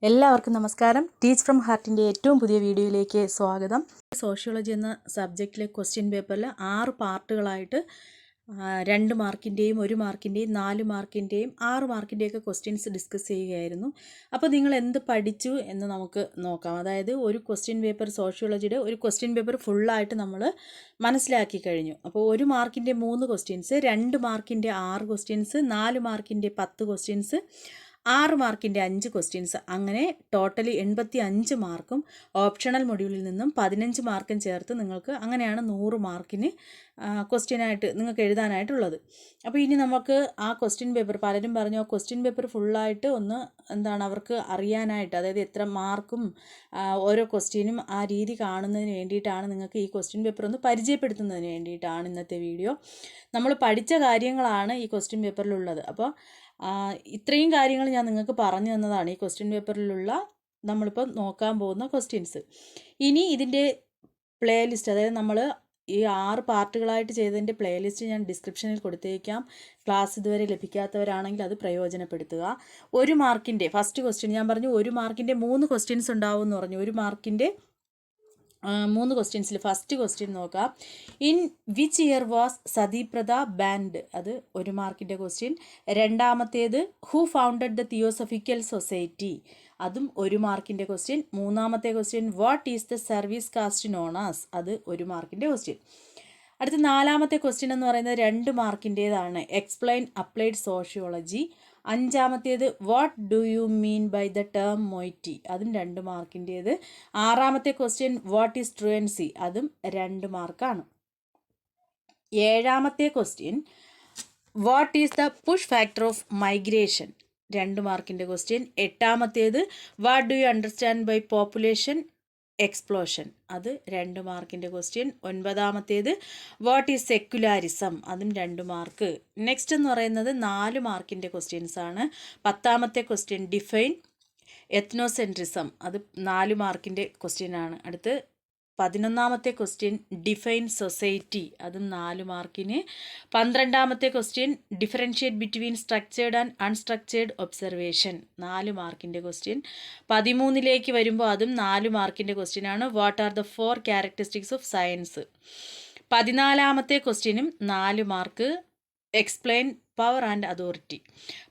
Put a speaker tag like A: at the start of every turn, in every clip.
A: എല്ലാവർക്കും നമസ്കാരം. Teach from ഹാർട്ടിൻ്റെ ഏറ്റവും പുതിയ വീഡിയോയിലേക്ക് സ്വാഗതം. സോഷ്യോളജി എന്ന സബ്ജക്റ്റിലെ ക്വസ്റ്റ്യൻ പേപ്പറിൽ 6 പാർട്ടുകളായിട്ട് 2 മാർക്കിൻ്റെയും 1 മാർക്കിൻ്റെയും 4 മാർക്കിൻ്റെയും 6 മാർക്കിൻ്റെയൊക്കെ ക്വസ്റ്റ്യൻസ് ഡിസ്കസ് ചെയ്യുകയായിരുന്നു. അപ്പോൾ നിങ്ങൾ എന്ത് പഠിച്ചു എന്ന് നമുക്ക് നോക്കാം. അതായത് ഒരു ക്വസ്റ്റ്യൻ പേപ്പർ, സോഷ്യോളജിയുടെ ഒരു ക്വസ്റ്റ്യൻ പേപ്പർ ഫുള്ളായിട്ട് നമ്മൾ മനസ്സിലാക്കി കഴിഞ്ഞു. അപ്പോൾ 1 മാർക്കിൻ്റെ 3 ക്വസ്റ്റ്യൻസ്, 2 മാർക്കിൻ്റെ 6 ക്വസ്റ്റ്യൻസ്, 4 മാർക്കിൻ്റെ 10 ക്വസ്റ്റ്യൻസ്, 6 മാർക്കിൻ്റെ 5 ക്വസ്റ്റ്യൻസ്, അങ്ങനെ ടോട്ടലി 85 മാർക്കും ഓപ്ഷണൽ മൊഡ്യൂളിൽ നിന്നും 15 മാർക്കും ചേർത്ത് നിങ്ങൾക്ക് അങ്ങനെയാണ് 100 മാർക്കിന് ക്വസ്റ്റ്യനായിട്ട് നിങ്ങൾക്ക് എഴുതാനായിട്ടുള്ളത്. അപ്പോൾ ഇനി നമുക്ക് ആ ക്വസ്റ്റ്യൻ പേപ്പർ, പലരും പറഞ്ഞു ആ ക്വസ്റ്റ്യൻ പേപ്പർ ഫുള്ളായിട്ട് ഒന്ന് അവർക്ക് അറിയാനായിട്ട്, അതായത് എത്ര മാർക്കും ഓരോ ക്വസ്റ്റ്യനും ആ രീതി കാണുന്നതിന് വേണ്ടിയിട്ടാണ്, നിങ്ങൾക്ക് ഈ ക്വസ്റ്റ്യൻ പേപ്പർ ഒന്ന് പരിചയപ്പെടുത്തുന്നതിന് വേണ്ടിയിട്ടാണ് ഇന്നത്തെ വീഡിയോ. നമ്മൾ പഠിച്ച കാര്യങ്ങളാണ് ഈ ക്വസ്റ്റ്യൻ പേപ്പറിലുള്ളത്. അപ്പോൾ ഇത്രയും കാര്യങ്ങൾ ഞാൻ നിങ്ങൾക്ക് പറഞ്ഞു തന്നതാണ് ഈ ക്വസ്റ്റ്യൻ പേപ്പറിലുള്ള നമ്മളിപ്പോൾ നോക്കാൻ പോകുന്ന ക്വസ്റ്റ്യൻസ്. ഇനി ഇതിൻ്റെ പ്ലേലിസ്റ്റ്, അതായത് നമ്മൾ ഈ 6 പാർട്ടുകളായിട്ട് ചെയ്തതിൻ്റെ പ്ലേലിസ്റ്റ് ഞാൻ ഡിസ്ക്രിപ്ഷനിൽ കൊടുത്തേക്കാം. ക്ലാസ് ഇതുവരെ ലഭിക്കാത്തവരാണെങ്കിൽ അത് പ്രയോജനപ്പെടുത്തുക. 1 മാർക്കിൻ്റെ ഫസ്റ്റ് ക്വസ്റ്റ്യൻ ഞാൻ പറഞ്ഞു, 1 മാർക്കിൻ്റെ 3 ക്വസ്റ്റ്യൻസ് ഉണ്ടാവും എന്ന് പറഞ്ഞു. 1 മാർക്കിൻ്റെ 3 ക്വസ്റ്റ്യൻസിൽ ഫസ്റ്റ് ക്വസ്റ്റ്യൻ നോക്കാം. In which year was Sati Pratha ban? അത് 1 മാർക്കിൻ്റെ ക്വസ്റ്റ്യൻ. രണ്ടാമത്തേത് who founded the theosophical society? അതും 1 മാർക്കിൻ്റെ ക്വസ്റ്റ്യൻ. മൂന്നാമത്തെ question what is the service caste known as? അത് 1 മാർക്കിൻ്റെ ക്വസ്റ്റ്യൻ. അടുത്ത 4-മത്തെ ക്വസ്റ്റ്യൻ എന്ന് പറയുന്നത് 2 മാർക്കിൻ്റേതാണ്. Explain applied sociology. 5-മത്തേത് what do you mean by the term moiety? അതും 2 മാർക്കിൻ്റേത്. 6-മത്തെ ക്വസ്റ്റ്യൻ വാട്ട് ഈസ് ട്രുവൻസി? അതും 2 മാർക്കാണ്. 7-മത്തെ question what is the push factor of migration? 2 മാർക്കിൻ്റെ ക്വസ്റ്റ്യൻ. 8-മത്തേത് what do you understand by population explosion? അത് 2 മാർക്കിൻ്റെ ക്വസ്റ്റ്യൻ. 9-മത്തേത് വാട്ട് ഈസ് സെക്യുലാരിസം? അതും 2 മാർക്ക്. നെക്സ്റ്റ് എന്ന് പറയുന്നത് 4 മാർക്കിൻ്റെ ക്വസ്റ്റ്യൻസ് ആണ്. 10-മത്തെ ക്വസ്റ്റ്യൻ ഡിഫൈൻ എത്നോസെൻട്രിസം. അത് 4 മാർക്കിൻ്റെ ക്വസ്റ്റ്യൻ ആണ്. അടുത്ത് 11-മത്തെ ക്വസ്റ്റ്യൻ ഡിഫൈൻ സൊസൈറ്റി. അതും 4 മാർക്കിന്. 12-മത്തെ question differentiate between structured and unstructured observation. 4 മാർക്കിൻ്റെ ക്വസ്റ്റ്യൻ. 13-ലേക്ക് വരുമ്പോൾ അതും 4 മാർക്കിൻ്റെ ക്വസ്റ്റ്യൻ ആണ്. What are the 4 characteristics of science? 14-മത്തെ ക്വസ്റ്റ്യനും 4 mark. Explain power and authority.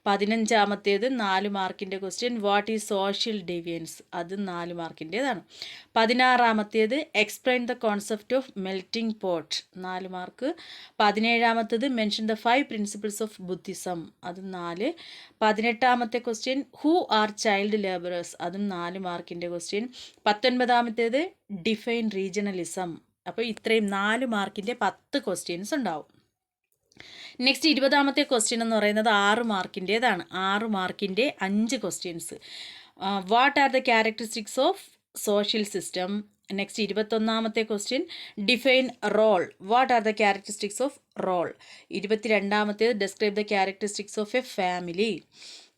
A: 15-മത്തേത് 4 മാർക്കിൻ്റെ question what is social deviance? അത് 4 മാർക്കിൻ്റേതാണ്. 16-മത്തേത് explain the concept of melting pot. 4 mark. 17-മത്തേത് mention the 5 principles of Buddhism. അതും 4. 18-മത്തെ question who are child labourers? അതും 4 മാർക്കിൻ്റെ ക്വസ്റ്റ്യൻ. 19-മത്തേത് define regionalism. അപ്പോൾ ഇത്രയും 4 മാർക്കിൻ്റെ 10 ക്വസ്റ്റ്യൻസ് ഉണ്ടാവും. നെക്സ്റ്റ് 20-മത്തെ ക്വസ്റ്റ്യൻ എന്ന് പറയുന്നത് 6 മാർക്കിൻ്റേതാണ്. 6 മാർക്കിൻ്റെ 5 questions. What are the characteristics of social system? Next 21-മത്തെ question define role. What are the characteristics of role? 22-മത്തേത് describe the characteristics of a family.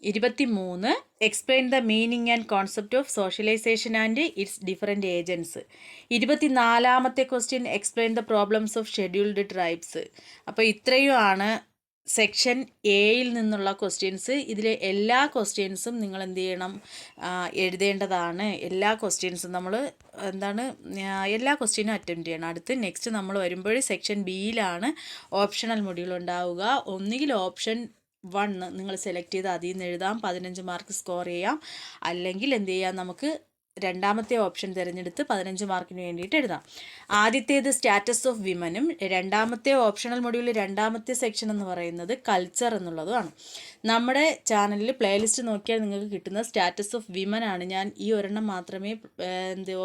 A: 23 explain the meaning and concept of socialisation and its different agency. 24-മത്തെ question explain the problems of scheduled tribes. അപ്പോൾ ഇത്രയുമാണ് section എയിൽ നിന്നുള്ള questions. ഇതിലെ എല്ലാ ക്വസ്റ്റ്യൻസും നിങ്ങൾ എന്ത് ചെയ്യണം, എഴുതേണ്ടതാണ്. എല്ലാ ക്വസ്റ്റ്യൻസും നമ്മൾ എല്ലാ ക്വസ്റ്റ്യനും അറ്റൻഡ് ചെയ്യണം. അടുത്ത് നെക്സ്റ്റ് നമ്മൾ വരുമ്പോൾ സെക്ഷൻ ബിയിലാണ് ഓപ്ഷണൽ മൊഡ്യൂൾ ഉണ്ടാവുക. ഒന്നുകിൽ ഓപ്ഷൻ 1 നിങ്ങൾ സെലക്ട് ചെയ്ത് അതിൽ നിന്ന് എഴുതാം, 15 മാർക്ക് സ്കോർ ചെയ്യാം. അല്ലെങ്കിൽ എന്ത് ചെയ്യാം, നമുക്ക് 2-മത്തെ ഓപ്ഷൻ തിരഞ്ഞെടുത്ത് 15 മാർക്കിന് വേണ്ടിയിട്ട് എഴുതാം. ആദ്യത്തേത് സ്റ്റാറ്റസ് ഓഫ് വിമനും 2-മത്തെ ഓപ്ഷണൽ മൊഡ്യൂളിൽ 2-മത്തെ സെക്ഷൻ എന്ന് പറയുന്നത് കൾച്ചർ എന്നുള്ളതുമാണ്. നമ്മുടെ ചാനലിൽ പ്ലേലിസ്റ്റ് നോക്കിയാൽ നിങ്ങൾക്ക് കിട്ടുന്ന സ്റ്റാറ്റസ് ഓഫ് വിമൻ ആണ്. ഞാൻ ഈ ഒരെണ്ണം മാത്രമേ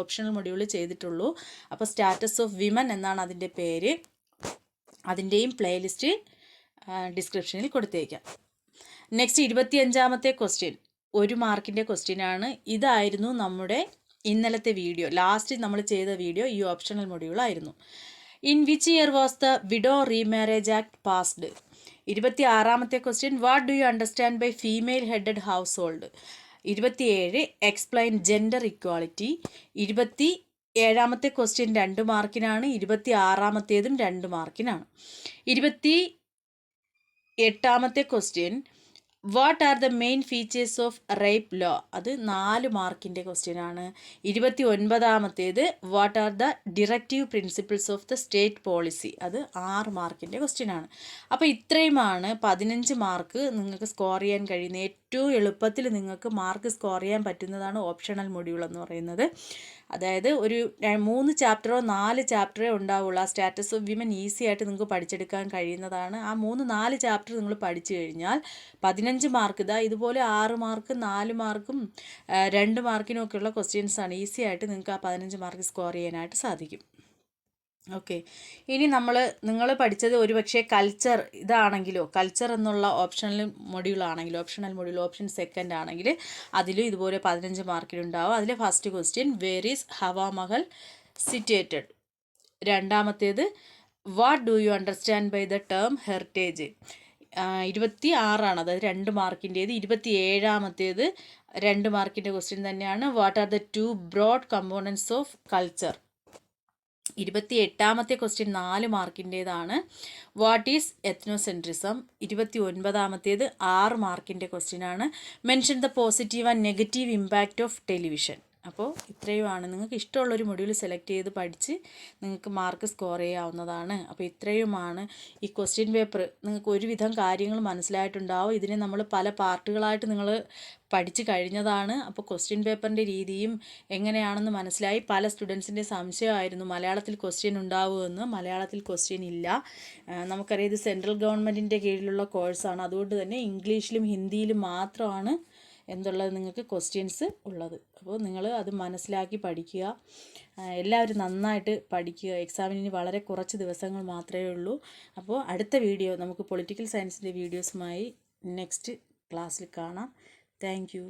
A: ഓപ്ഷണൽ മൊഡ്യൂളിൽ ചെയ്തിട്ടുള്ളൂ. അപ്പോൾ സ്റ്റാറ്റസ് ഓഫ് വിമൻ എന്നാണ് അതിൻ്റെ പേര്. അതിൻ്റെയും പ്ലേലിസ്റ്റ് ഡിസ്ക്രിപ്ഷനിൽ കൊടുത്തേക്കാം. നെക്സ്റ്റ് 25-മത്തെ ക്വസ്റ്റ്യൻ 1 മാർക്കിൻ്റെ ക്വസ്റ്റ്യൻ ആണ്. ഇതായിരുന്നു നമ്മുടെ ഇന്നലത്തെ വീഡിയോ. ലാസ്റ്റ് നമ്മൾ ചെയ്ത വീഡിയോ ഈ ഓപ്ഷണൽ മൊഡ്യൂളായിരുന്നു. In which year was the widow remarriage act passed? 26-മത്തെ question what do you understand by female headed household? 27 explain gender equality. 27-മത്തെ ക്വസ്റ്റ്യൻ 2 മാർക്കിനാണ്. 26-മത്തേതും 2 മാർക്കിനാണ്. 28-മത്തെ question what are the main features of rape law? അത് 4 മാർക്കിൻ്റെ question ആണ്. 29ാമത്തേത് what are the directive principles of the state policy? അത് 6 മാർക്കിൻ്റെ ക്വസ്റ്റ്യൻ ആണ്. അപ്പോൾ ഇത്രയുമാണ് 15 മാർക്ക് നിങ്ങൾക്ക് സ്കോർ ചെയ്യാൻ കഴിയുന്ന ഏറ്റവും എളുപ്പത്തിൽ നിങ്ങൾക്ക് മാർക്ക് സ്കോർ ചെയ്യാൻ പറ്റുന്നതാണ് ഓപ്ഷണൽ മൊഡ്യൂൾ എന്ന് പറയുന്നത്. അതായത് ഒരു 3 ചാപ്റ്ററോ 4 ചാപ്റ്ററോ ഉണ്ടാവുള്ളൂ. ആ സ്റ്റാറ്റസ് ഓഫ് വിമൻ ഈസി ആയിട്ട് നിങ്ങൾക്ക് പഠിച്ചെടുക്കാൻ കഴിയുന്നതാണ്. ആ 3-4 ചാപ്റ്റർ നിങ്ങൾ പഠിച്ചു കഴിഞ്ഞാൽ 15 മാർക്ക് ഇതുപോലെ 6 മാർക്ക് 4 മാർക്കും 2 മാർക്കിനും ഒക്കെയുള്ള ക്വസ്റ്റ്യൻസാണ്. ഈസി ആയിട്ട് നിങ്ങൾക്ക് ആ 15 മാർക്ക് സ്കോർ ചെയ്യാനായിട്ട് സാധിക്കും. ഓക്കെ, ഇനി നിങ്ങൾ പഠിച്ചത് ഒരുപക്ഷെ കൾച്ചർ ഇതാണെങ്കിലോ, കൾച്ചർ എന്നുള്ള ഓപ്ഷണൽ മൊഡ്യൂളാണെങ്കിലോ, ഓപ്ഷണൽ മൊഡ്യൂൾ ഓപ്ഷൻ സെക്കൻഡ് ആണെങ്കിൽ അതിലും ഇതുപോലെ 15 മാർക്കിനുണ്ടാവും. അതിലെ first question where is Hawa Mahal situated? രണ്ടാമത്തേത് what do you understand by the term heritage? 26ആണ്, അതായത് 2 മാർക്കിൻ്റേത്. 27ാമത്തേത് 2 മാർക്കിൻ്റെ ക്വസ്റ്റ്യൻ തന്നെയാണ്. What are the 2 broad components of culture? 28ാമത്തെ ക്വസ്റ്റ്യൻ 4 മാർക്കിൻ്റേതാണ്. What is ethnocentrism? 29ാമത്തേത് 6 മാർക്കിൻ്റെ ക്വസ്റ്റ്യൻ ആണ്. Mention the positive and negative impact of television. അപ്പോൾ ഇത്രയുമാണ്. നിങ്ങൾക്ക് ഇഷ്ടമുള്ളൊരു മൊഡ്യൂൾ സെലക്ട് ചെയ്ത് പഠിച്ച് നിങ്ങൾക്ക് മാർക്ക് സ്കോർ ചെയ്യാവുന്നതാണ്. അപ്പോൾ ഇത്രയുമാണ് ഈ ക്വസ്റ്റ്യൻ പേപ്പർ. നിങ്ങൾക്ക് ഒരുവിധം കാര്യങ്ങൾ മനസ്സിലായിട്ടുണ്ടാവും. ഇതിനെ നമ്മൾ പല പാർട്ടുകളായിട്ട് നിങ്ങൾ പഠിച്ചു കഴിഞ്ഞതാണ്. അപ്പോൾ ക്വസ്റ്റ്യൻ പേപ്പറിൻ്റെ രീതിയും എങ്ങനെയാണെന്ന് മനസ്സിലായി. പല സ്റ്റുഡൻസിൻ്റെ സംശയമായിരുന്നു മലയാളത്തിൽ ക്വസ്റ്റ്യൻ ഉണ്ടാവുമെന്ന്. മലയാളത്തിൽ ക്വസ്റ്റ്യൻ ഇല്ല. നമുക്കറിയാം ഇത് സെൻട്രൽ ഗവൺമെൻറ്റിൻ്റെ കീഴിലുള്ള കോഴ്സാണ്. അതുകൊണ്ട് തന്നെ ഇംഗ്ലീഷിലും ഹിന്ദിയിലും മാത്രമാണ് എന്തുള്ളത് നിങ്ങൾക്ക് ക്വസ്റ്റ്യൻസ് ഉള്ളത്. അപ്പോൾ നിങ്ങൾ അത് മനസ്സിലാക്കി പഠിക്കുക. എല്ലാവരും നന്നായിട്ട് പഠിക്കുക. എക്സാമിന് വളരെ കുറച്ച് ദിവസങ്ങൾ മാത്രമേ ഉള്ളൂ. അപ്പോൾ അടുത്ത വീഡിയോ നമുക്ക് പൊളിറ്റിക്കൽ സയൻസിൻ്റെ വീഡിയോസുമായി നെക്സ്റ്റ് ക്ലാസ്സിൽ കാണാം. Thank you.